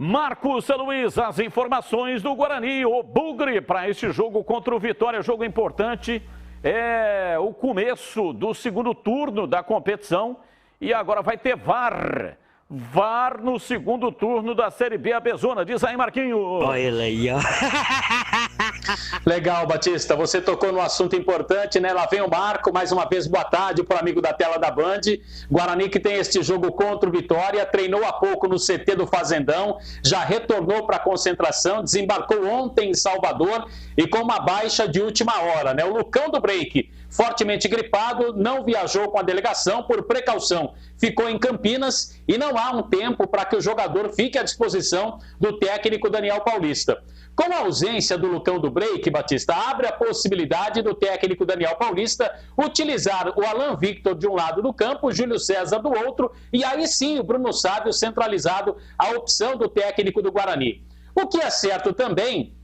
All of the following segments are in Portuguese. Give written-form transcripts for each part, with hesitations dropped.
Marcos Luiz, as informações do Guarani, o Bugre para este jogo contra o Vitória, jogo importante, é o começo do segundo turno da competição e agora vai ter VAR no segundo turno da Série B Abezona. Diz aí, Marquinhos. Olha ele aí, ó. Legal, Batista, você tocou num assunto importante, né? Lá vem o Marco, mais uma vez, boa tarde para o amigo da tela da Band. Guarani que tem este jogo contra o Vitória, treinou há pouco no CT do Fazendão, já retornou para a concentração, desembarcou ontem em Salvador e com uma baixa de última hora, né? O Lucão do Break, fortemente gripado, não viajou com a delegação por precaução, ficou em Campinas e não há um tempo para que o jogador fique à disposição do técnico Daniel Paulista. Com a ausência do Lucão do Break, Batista, abre a possibilidade do técnico Daniel Paulista utilizar o Alan Victor de um lado do campo, o Júlio César do outro, e aí sim o Bruno Sábio centralizado, a opção do técnico do Guarani. O que é certo também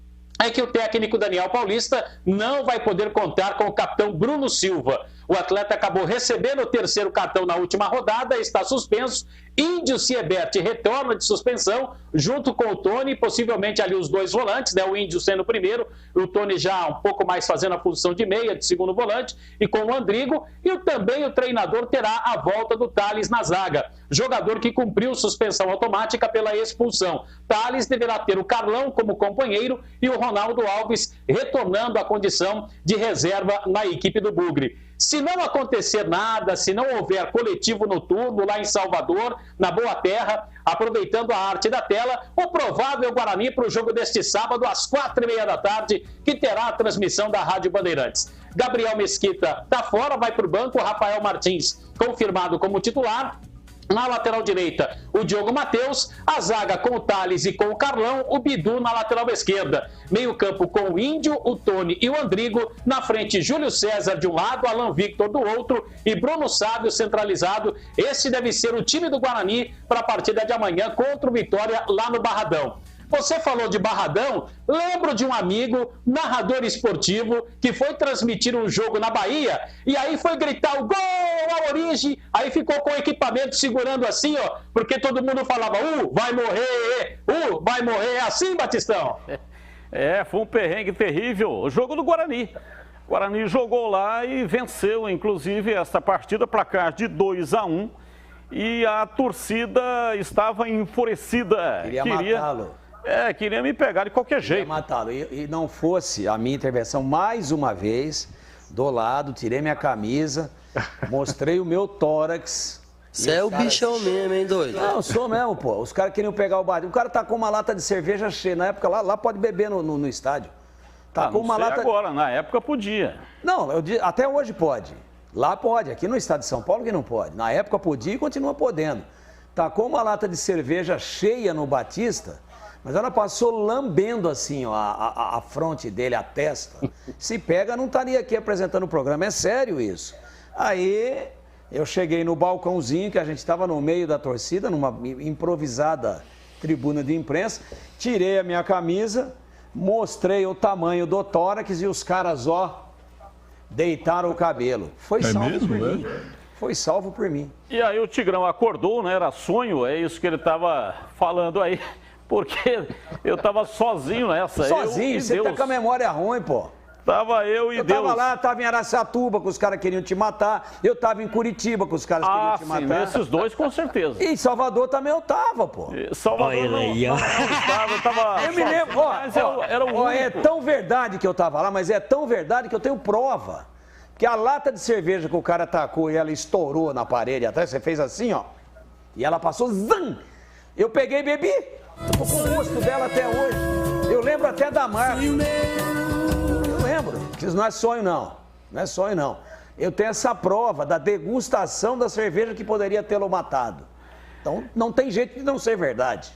é que o técnico Daniel Paulista não vai poder contar com o capitão Bruno Silva. O atleta acabou recebendo o terceiro cartão na última rodada, está suspenso. Índio Siebert retorna de suspensão, junto com o Tony, possivelmente ali os dois volantes, né? O Índio sendo o primeiro, o Tony já um pouco mais fazendo a função de meia, de segundo volante, e com o Andrigo, e também o treinador terá a volta do Thales na zaga, jogador que cumpriu suspensão automática pela expulsão. Thales deverá ter o Carlão como companheiro e o Ronaldo Alves retornando à condição de reserva na equipe do Bugre. Se não acontecer nada, se não houver coletivo noturno lá em Salvador, na Boa Terra, aproveitando a arte da tela, o provável Guarani para o jogo deste sábado às 4h30 da tarde, que terá a transmissão da Rádio Bandeirantes. Gabriel Mesquita está fora, vai para o banco, Rafael Martins confirmado como titular. Na lateral direita, o Diogo Matheus, a zaga com o Thales e com o Carlão, o Bidu na lateral esquerda. Meio campo com o Índio, o Tony e o Andrigo. Na frente, Júlio César de um lado, Alan Victor do outro e Bruno Sábio centralizado. Esse deve ser o time do Guarani para a partida de amanhã contra o Vitória lá no Barradão. Você falou de Barradão, lembro de um amigo, narrador esportivo, que foi transmitir um jogo na Bahia e aí foi gritar o gol à origem, aí ficou com o equipamento segurando assim, ó, porque todo mundo falava, vai morrer, vai morrer, é assim, Batistão? Foi um perrengue terrível, o jogo do Guarani. O Guarani jogou lá e venceu, inclusive, essa partida, placar de 2-1, e a torcida estava enfurecida. Queria matá-lo. Queria me pegar de qualquer jeito. Matá-lo. E não fosse a minha intervenção mais uma vez, do lado, tirei minha camisa, mostrei o meu tórax. Você é o bichão mesmo, hein, doido? Não, eu sou mesmo, pô. Os caras queriam pegar o barril. O cara tá com uma lata de cerveja cheia. Na época lá pode beber no estádio. Tá com uma lata. Agora, na época podia. Não, até hoje pode. Lá pode, aqui no estado de São Paulo que não pode. Na época podia e continua podendo. Tacou uma lata de cerveja cheia no Batista, mas ela passou lambendo assim, ó, a fronte dele, a testa. Se pega, não estaria aqui apresentando o programa. É sério isso. Aí eu cheguei no balcãozinho, que a gente estava no meio da torcida, numa improvisada tribuna de imprensa, tirei a minha camisa, mostrei o tamanho do tórax e os caras, ó, deitaram o cabelo. Foi salvo por mim. Foi salvo por mim. E aí o Tigrão acordou, né? Era sonho, é isso que ele estava falando aí. Porque eu estava sozinho nessa. Sozinho? Você tá com a memória ruim, pô. Tava eu e Deus. Eu tava lá, tava em Araçatuba, que os caras queriam te matar. Eu tava em Curitiba, que os caras queriam te matar. Esses dois com certeza. E em Salvador também eu tava, pô. Salvador não estava, eu tava... Eu me lembro, é tão verdade que eu tava lá, mas é tão verdade que eu tenho prova. Que a lata de cerveja que o cara tacou e ela estourou na parede atrás, você fez assim, ó. E ela passou, zan! Eu peguei e bebi. Tô com o gosto dela até hoje. Eu lembro até da marca. Eu lembro. Isso não é sonho, não. Não é sonho, não. Eu tenho essa prova da degustação da cerveja que poderia tê-lo matado. Então, não tem jeito de não ser verdade.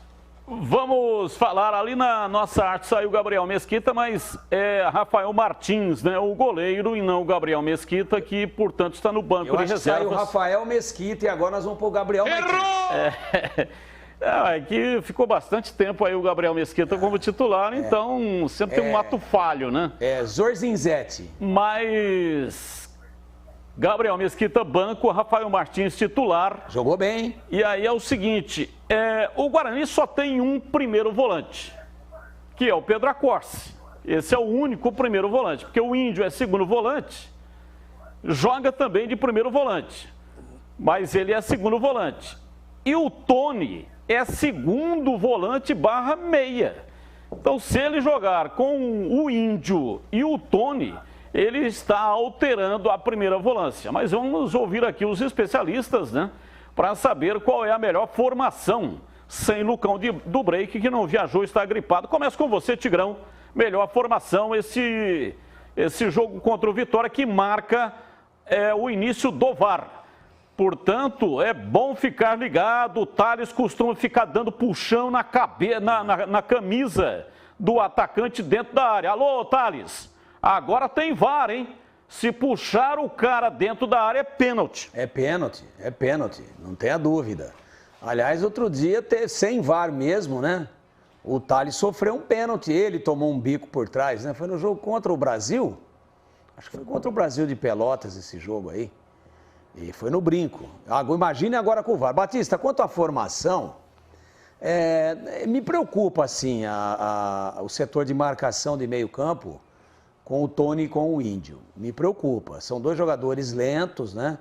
Vamos falar, ali na nossa arte saiu o Gabriel Mesquita, mas é Rafael Martins, né, o goleiro, e não o Gabriel Mesquita, que, portanto, está no banco de reservas. Saiu o Rafael Mesquita e agora nós vamos pôr o Gabriel Martins. É que ficou bastante tempo aí o Gabriel Mesquita como titular, então sempre tem um ato falho, né? Zorzinzete. Mas Gabriel Mesquita, banco, Rafael Martins, titular. Jogou bem, hein? E aí é o seguinte, o Guarani só tem um primeiro volante, que é o Pedro Accorsi. Esse é o único primeiro volante, porque o Índio é segundo volante, joga também de primeiro volante, mas ele é segundo volante. E o Tony é segundo volante barra meia. Então, se ele jogar com o Índio e o Tony, ele está alterando a primeira volância. Mas vamos ouvir aqui os especialistas, né, para saber qual é a melhor formação sem Lucão do Break, que não viajou, está gripado. Começa com você, Tigrão. Melhor formação, esse jogo contra o Vitória, que marca o início do VAR. Portanto, é bom ficar ligado. O Thales costuma ficar dando puxão na camisa do atacante dentro da área. Alô, Thales, agora tem VAR, hein? Se puxar o cara dentro da área é pênalti. É pênalti, não tenha dúvida. Aliás, outro dia, sem VAR mesmo, né? O Thales sofreu um pênalti, ele tomou um bico por trás, né? Foi no jogo contra o Brasil. Acho que foi contra o Brasil de Pelotas esse jogo aí. E foi no brinco. Imagine agora com o VAR. Batista, quanto à formação, me preocupa, assim, o setor de marcação de meio campo com o Tony e com o Índio. Me preocupa. São dois jogadores lentos, né?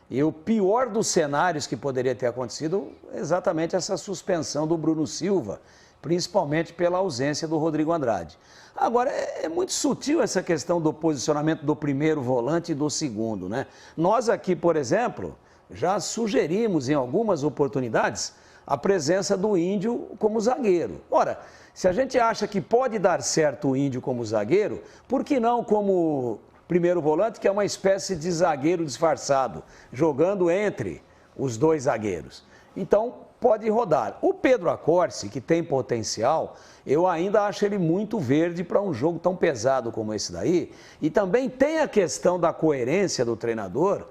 E o pior dos cenários que poderia ter acontecido é exatamente essa suspensão do Bruno Silva, principalmente pela ausência do Rodrigo Andrade. Agora, é muito sutil essa questão do posicionamento do primeiro volante e do segundo, né? Nós aqui, por exemplo, já sugerimos em algumas oportunidades a presença do Índio como zagueiro. Ora, se a gente acha que pode dar certo o Índio como zagueiro, por que não como primeiro volante, que é uma espécie de zagueiro disfarçado, jogando entre os dois zagueiros? Então, pode rodar. O Pedro Accorsi, que tem potencial, eu ainda acho ele muito verde para um jogo tão pesado como esse daí. E também tem a questão da coerência do treinador,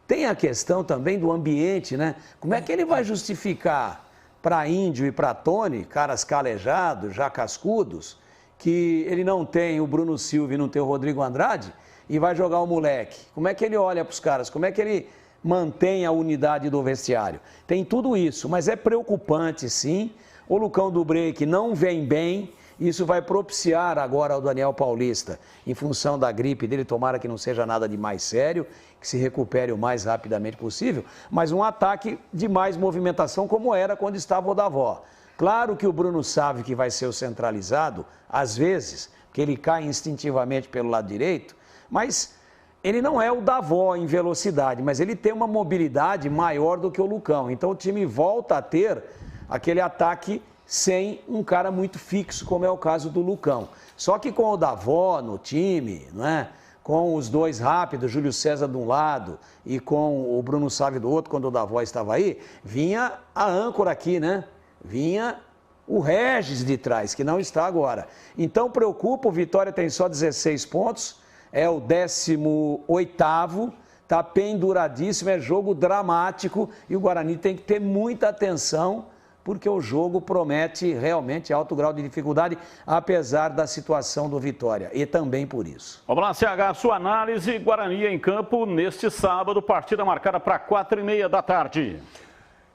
tem a questão também do ambiente, né? Como é que ele vai justificar para Índio e para Tony, caras calejados, já cascudos, que ele não tem o Bruno Silva e não tem o Rodrigo Andrade e vai jogar o moleque? Como é que ele olha para os caras? Como é que ele mantém a unidade do vestiário? Tem tudo isso, mas é preocupante, sim. O Lucão do Break não vem bem. Isso vai propiciar agora ao Daniel Paulista, em função da gripe dele, tomara que não seja nada de mais sério, que se recupere o mais rapidamente possível, mas um ataque de mais movimentação como era quando estava o Davó. Claro que o Bruno sabe que vai ser o centralizado, às vezes, porque ele cai instintivamente pelo lado direito, mas ele não é o Davó em velocidade, mas ele tem uma mobilidade maior do que o Lucão. Então o time volta a ter aquele ataque sem um cara muito fixo, como é o caso do Lucão. Só que com o Davó no time, não é? Com os dois rápidos, Júlio César de um lado e com o Bruno Sávio do outro, quando o Davó estava aí, vinha a âncora aqui, né? Vinha o Regis de trás, que não está agora. Então preocupa, o Vitória tem só 16 pontos, é o 18º, está penduradíssimo, é jogo dramático e o Guarani tem que ter muita atenção, porque o jogo promete realmente alto grau de dificuldade, apesar da situação do Vitória, e também por isso. Vamos lá, CH, sua análise. Guarani em campo neste sábado, partida marcada para 4h30 da tarde.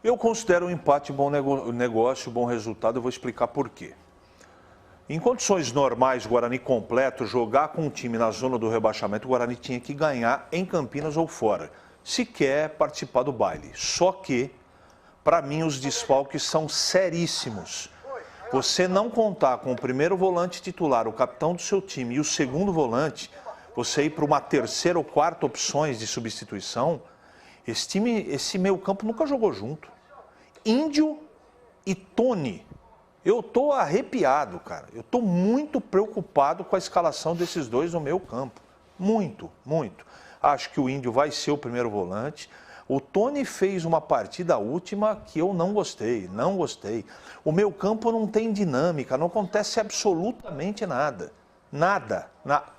Eu considero um empate bom negócio, bom resultado, eu vou explicar por quê. Em condições normais, Guarani completo, jogar com um time na zona do rebaixamento, o Guarani tinha que ganhar em Campinas ou fora, se quer participar do baile. Só que, para mim, os desfalques são seríssimos. Você não contar com o primeiro volante titular, o capitão do seu time, e o segundo volante, você ir para uma terceira ou quarta opções de substituição, esse meio campo nunca jogou junto. Índio e Tony. Eu estou arrepiado, cara. Eu estou muito preocupado com a escalação desses dois no meio campo. Muito, muito. Acho que o Índio vai ser o primeiro volante. O Tony fez uma partida última que eu não gostei, não gostei. O meio campo não tem dinâmica, não acontece absolutamente nada. Nada.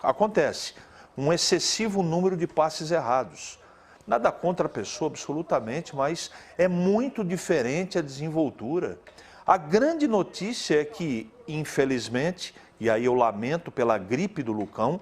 Acontece um excessivo número de passes errados. Nada contra a pessoa, absolutamente, mas é muito diferente a desenvoltura. A grande notícia é que, infelizmente, e aí eu lamento pela gripe do Lucão,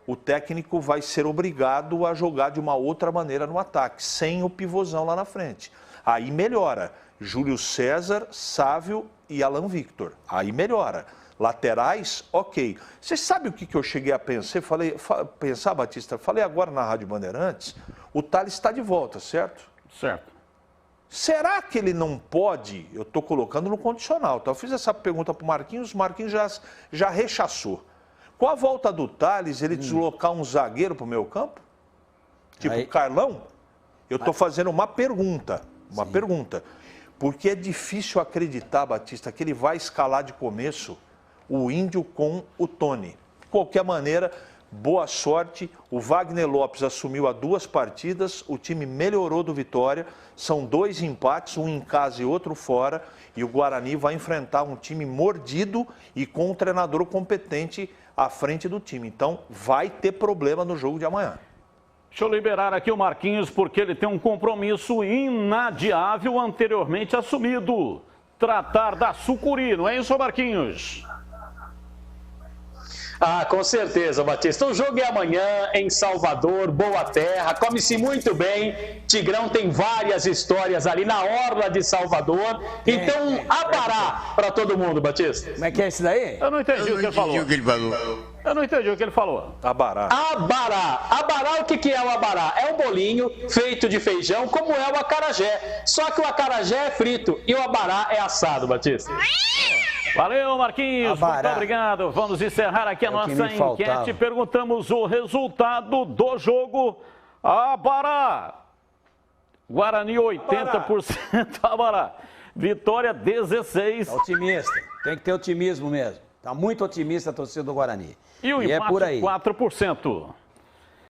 o técnico vai ser obrigado a jogar de uma outra maneira no ataque, sem o pivôzão lá na frente. Aí melhora. Júlio César, Sávio e Alan Victor. Aí melhora. Laterais, ok. Você sabe o que eu cheguei a pensar, Batista? Falei agora na Rádio Bandeirantes, o Thales está de volta, certo? Certo. Será que ele não pode, eu estou colocando no condicional, então eu fiz essa pergunta para o Marquinhos já rechaçou. Com a volta do Thales, ele deslocar um zagueiro para o meio campo? Tipo o Carlão? Eu estou fazendo uma pergunta, porque é difícil acreditar, Batista, que ele vai escalar de começo o Índio com o Tony. De qualquer maneira, boa sorte. O Wagner Lopes assumiu há 2 partidas, o time melhorou do Vitória, são 2 empates, um em casa e outro fora, e o Guarani vai enfrentar um time mordido e com um treinador competente à frente do time. Então, vai ter problema no jogo de amanhã. Deixa eu liberar aqui o Marquinhos, porque ele tem um compromisso inadiável anteriormente assumido. Tratar da Sucuri, não é isso, Marquinhos? Ah, com certeza, Batista. O jogo é amanhã em Salvador, boa terra, come-se muito bem. Tigrão tem várias histórias ali na orla de Salvador. Então, abará para todo mundo, Batista. Como é que é esse daí? Eu não entendi o que ele falou. Eu não entendi o que ele falou. Abará. Abará. Abará, o que é o abará? É um bolinho feito de feijão, como é o acarajé. Só que o acarajé é frito e o abará é assado, Batista. Valeu, Marquinhos. Abará. Muito obrigado. Vamos encerrar aqui a nossa enquete. Perguntamos o resultado do jogo. Abará. Guarani 80%. Abará. Vitória 16%. Tá otimista. Tem que ter otimismo mesmo. Tá muito otimista a torcida do Guarani. E o empate é por aí. 4%.